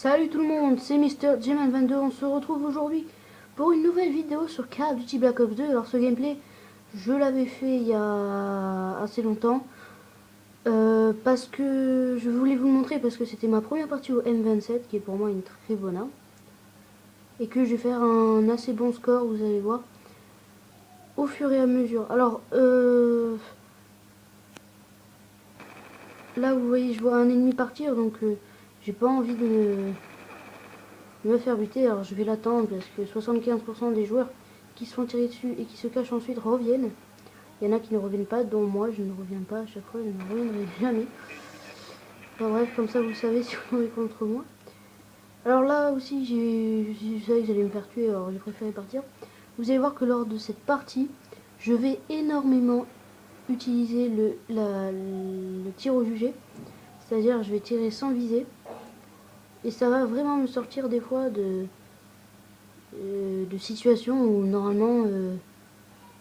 Salut tout le monde, c'est Mister J-Man22, on se retrouve aujourd'hui pour une nouvelle vidéo sur Call of Duty Black Ops 2. Alors ce gameplay, je l'avais fait il y a assez longtemps, parce que je voulais vous le montrer, parce que c'était ma première partie au M27, qui est pour moi une très bonne arme, et que je vais faire un assez bon score, vous allez voir, au fur et à mesure. Alors, là vous voyez, je vois un ennemi partir, donc j'ai pas envie de me faire buter, alors je vais l'attendre parce que 75% des joueurs qui se font tirer dessus et qui se cachent ensuite reviennent. Il y en a qui ne reviennent pas, dont moi, je ne reviens pas à chaque fois, je ne reviendrai jamais. Enfin bref, comme ça vous savez si vous tombez contre moi. Alors là aussi, je savais que j'allais me faire tuer, alors j'ai préféré partir. Vous allez voir que lors de cette partie, je vais énormément utiliser le tir au jugé. C'est-à-dire, je vais tirer sans viser. Et ça va vraiment me sortir des fois de situations où normalement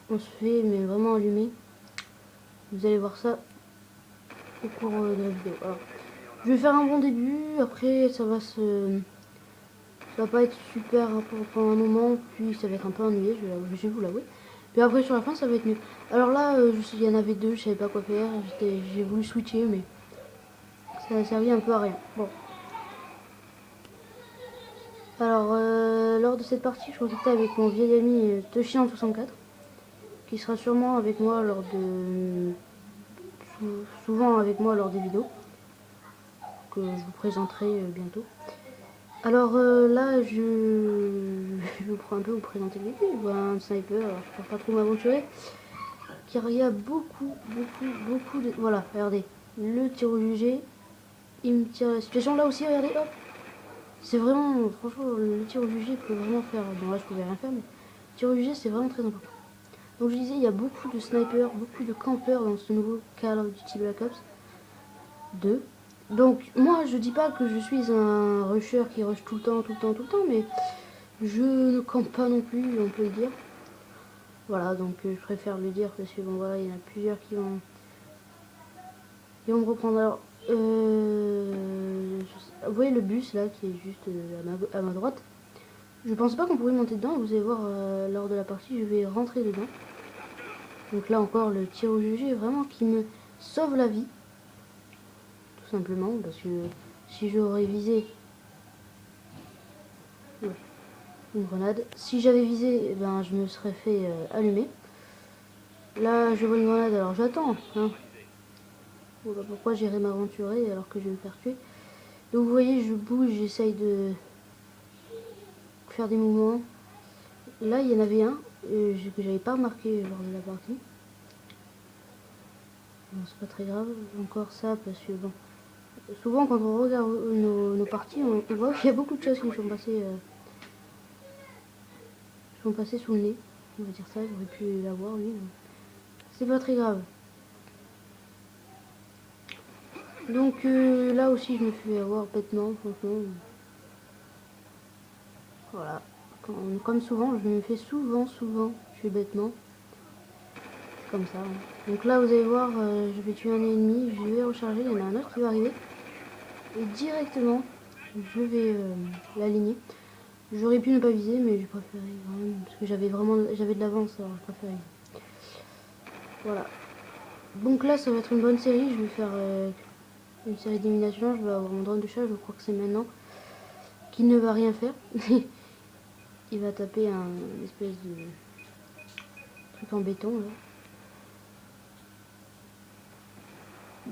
on se fait mais vraiment allumer. Vous allez voir ça au cours de la vidéo. Alors, je vais faire un bon début, après ça va pas être super pendant un moment, puis ça va être un peu ennuyé, je vais vous l'avouer. Puis après sur la fin ça va être mieux. Alors là, il y en avait deux, je savais pas quoi faire, j'ai voulu switcher mais ça a servi un peu à rien. Bon. Alors lors de cette partie, je contactais avec mon vieil ami Toshian64, qui sera sûrement avec moi lors de souvent avec moi lors des vidéos que je vous présenterai bientôt. Alors là, je prends un peu vous présenter le véhicule. Je vois un sniper, alors je ne peux pas trop m'aventurer. Car il y a beaucoup de... Voilà, regardez. Le tir au jugé, il me tire la situation. Là aussi, regardez, hop. C'est vraiment, franchement, le tir au jugé peut vraiment faire... Bon là, je pouvais rien faire, mais le tir au jugé, c'est vraiment très important. Donc je disais, il y a beaucoup de snipers, beaucoup de campeurs dans ce nouveau Call of Duty Black Ops 2. Donc moi je dis pas que je suis un rusher qui rush tout le temps, mais je ne campe pas non plus, on peut le dire. Voilà, donc je préfère le dire parce que bon voilà, il y en a plusieurs qui vont me reprendre. Alors, vous voyez le bus là qui est juste à ma droite. Je pense pas qu'on pourrait monter dedans, vous allez voir lors de la partie, je vais rentrer dedans. Donc là encore le tir au jugé vraiment qui me sauve la vie. Tout simplement, parce que si j'aurais visé une grenade, si j'avais visé, ben, je me serais fait allumer. Là, je vois une grenade, alors j'attends. Hein. Bon, pourquoi j'irais m'aventurer alors que je vais me faire tuer. Donc vous voyez, je bouge, j'essaye de faire des mouvements. Là, il y en avait un que j'avais pas remarqué lors de la partie. Bon, c'est pas très grave, encore ça, parce que bon, souvent quand on regarde nos parties, on voit qu'il y a beaucoup de choses qui me sont passées sous le nez. On va dire ça, j'aurais pu l'avoir lui. C'est pas très grave. Donc là aussi je me fais avoir bêtement, franchement. Voilà. Comme souvent, je me fais souvent tuer bêtement. C'est comme ça. Hein. Donc là vous allez voir, je vais tuer un ennemi, je vais recharger, il y en a un autre qui va arriver. Et directement, je vais l'aligner. J'aurais pu ne pas viser, mais j'ai préféré quand même, parce que j'avais de l'avance, alors je préférais. Voilà. Donc là ça va être une bonne série, je vais faire une série d'élimination, je vais avoir mon drone de chat, je crois que c'est maintenant, qui ne va rien faire. Il va taper une espèce de truc en béton là.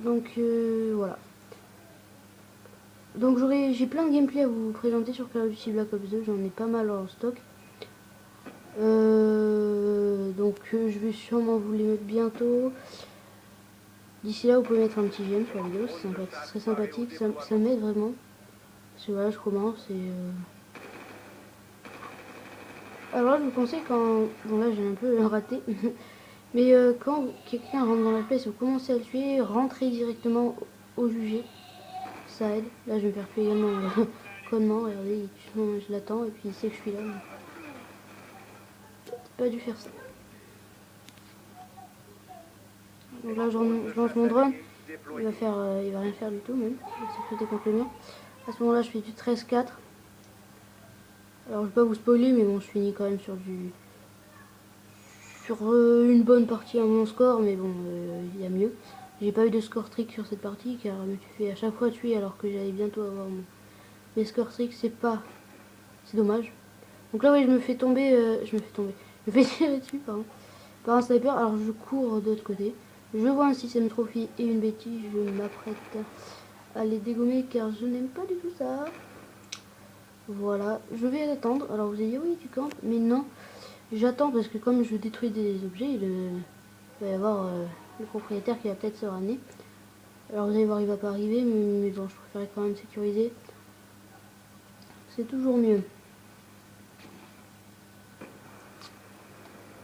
Donc voilà. Donc j'ai plein de gameplay à vous présenter sur Call of Duty Black Ops 2, j'en ai pas mal en stock. Donc je vais sûrement vous les mettre bientôt. D'ici là vous pouvez mettre un petit j'aime sur la vidéo, c'est très sympathique, ça m'aide vraiment. Parce que voilà, je commence et... Alors là je vous conseille quand... Bon là j'ai un peu raté. Mais quand quelqu'un rentre dans la pièce et vous commencez à le tuer, rentrez directement au jugé. Ça aide. Là, je vais me faire tuer également connement. Regardez, je l'attends et puis il sait que je suis là. J'ai pas dû faire ça. Donc là, je lance mon drone. Il va rien faire du tout même. Il va s'affronter contre le mur. À ce moment-là, je fais du 13-4. Alors, je vais pas vous spoiler, mais bon, je finis quand même sur une bonne partie à mon score, mais bon, il y a mieux. J'ai pas eu de score trick sur cette partie, car je me suis fait à chaque fois tuer alors que j'allais bientôt avoir mes score trick. C'est dommage. Donc là, oui, je me fais tirer dessus, pardon, par un sniper. Alors, je cours de l'autre côté. Je vois un 6ème trophy et une bêtise. Je m'apprête à les dégommer, car je n'aime pas du tout ça. Voilà, je vais attendre. Alors, vous allez dire, oui, tu campes, mais non. J'attends parce que comme je détruis des objets, il va y avoir le propriétaire qui va peut-être se ramener. Alors vous allez voir, il va pas arriver, mais bon, je préférais quand même sécuriser. C'est toujours mieux.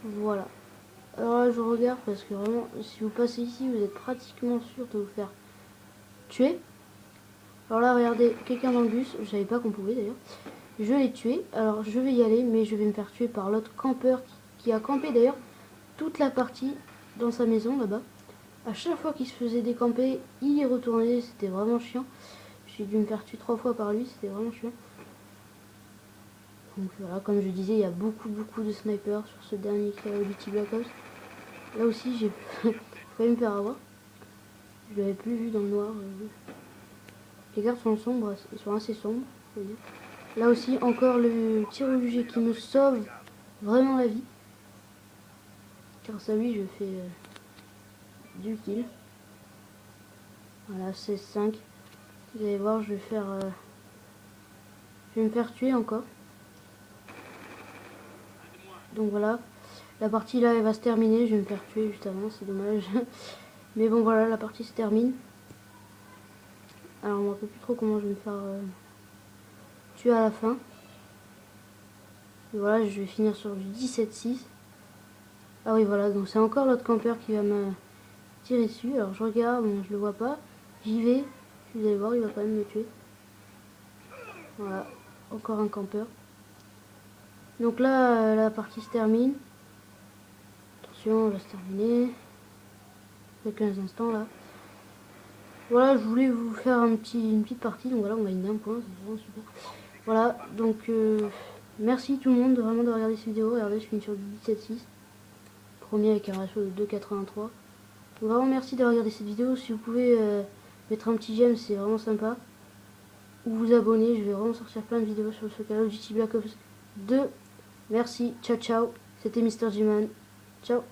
Voilà. Alors là, je regarde parce que vraiment, si vous passez ici, vous êtes pratiquement sûr de vous faire tuer. Alors là, regardez, quelqu'un dans le bus, je savais pas qu'on pouvait d'ailleurs. Je l'ai tué, alors je vais y aller, mais je vais me faire tuer par l'autre campeur qui a campé d'ailleurs toute la partie dans sa maison là-bas. À chaque fois qu'il se faisait décamper, il y retournait, c'était vraiment chiant. J'ai dû me faire tuer 3 fois par lui, c'était vraiment chiant. Donc voilà, comme je disais, il y a beaucoup de snipers sur ce dernier Call of Duty Black Ops. Là aussi, j'ai failli me faire avoir. Je l'avais plus vu dans le noir. Les cartes sont sombres, ils sont assez sombres. Là aussi, encore le tir au UG qui me sauve vraiment la vie. Grâce à lui, je fais du kill. Voilà, 16-5. Vous allez voir, je vais me faire tuer encore. Donc voilà, la partie là elle va se terminer, je vais me faire tuer juste avant, c'est dommage. Mais bon voilà, la partie se termine. Alors on ne rappelle plus trop comment je vais me faire tuer à la fin. Et voilà, je vais finir sur du 17-6. Ah oui voilà, donc c'est encore l'autre campeur qui va me tirer dessus. Alors je regarde, bon, je le vois pas, j'y vais, vous allez voir, il va quand même me tuer. Voilà, encore un campeur. Donc là, la partie se termine. Attention, elle va se terminer. Il y a 15 instants là. Voilà, je voulais vous faire une petite partie. Donc voilà, on gagne d'un point, c'est vraiment super. Voilà, donc merci tout le monde vraiment de regarder cette vidéo. Regardez, je finis sur du 17-6. Premier avec un ratio de 2,83. Donc vraiment merci de regarder cette vidéo. Si vous pouvez mettre un petit j'aime, c'est vraiment sympa. Ou vous abonner, je vais vraiment sortir plein de vidéos sur ce Call of Duty Black Ops 2. Merci, ciao ciao. C'était Mr. G-Man. Ciao.